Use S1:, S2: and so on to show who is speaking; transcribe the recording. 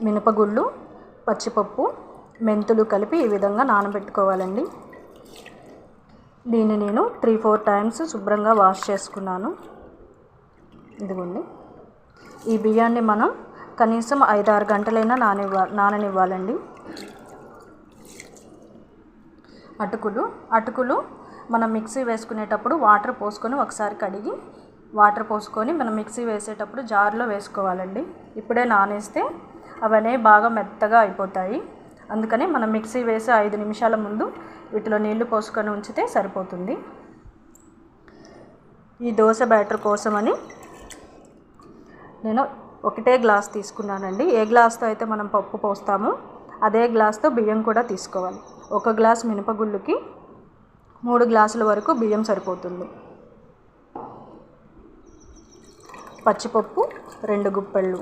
S1: మినపగుళ్ళు, పచ్చిపప్పు, మెంతులు కలిపి ఈ విధంగా నానబెట్టుకోవాలండి. దీన్ని నేను 3-4 టైమ్స్ శుభ్రంగా వాష్ చేసుకున్నాను. ఇదిగోండి. ఈ బియ్యాన్ని మనం కనీసం 5-6 గంటలైనా నాననివ్వాలండి. అటుకులు మనం మిక్సీ వేసుకునేటప్పుడు వాటర్ పోసుకొని ఒకసారి కడిగి వాటర్ పోసుకొని మనం మిక్సీ వేసేటప్పుడు జార్లో వేసుకోవాలండి. ఇప్పుడే నానేస్తే అవన్నీ బాగా మెత్తగా అయిపోతాయి. అందుకని మనం మిక్సీ వేసి 5 నిమిషాల ముందు వీటిలో నీళ్లు పోసుకొని ఉంచితే సరిపోతుంది. ఈ దోశ బ్యాటర్ కోసమని నేను ఒకటే గ్లాస్ తీసుకున్నానండి. ఏ గ్లాస్తో అయితే మనం పప్పు పోస్తామో అదే గ్లాస్తో బియ్యం కూడా తీసుకోవాలి. 1 గ్లాస్ మినపగుళ్ళుకి 3 గ్లాసుల వరకు బియ్యం సరిపోతుంది. పచ్చిపప్పు 2 గుప్పెళ్ళు,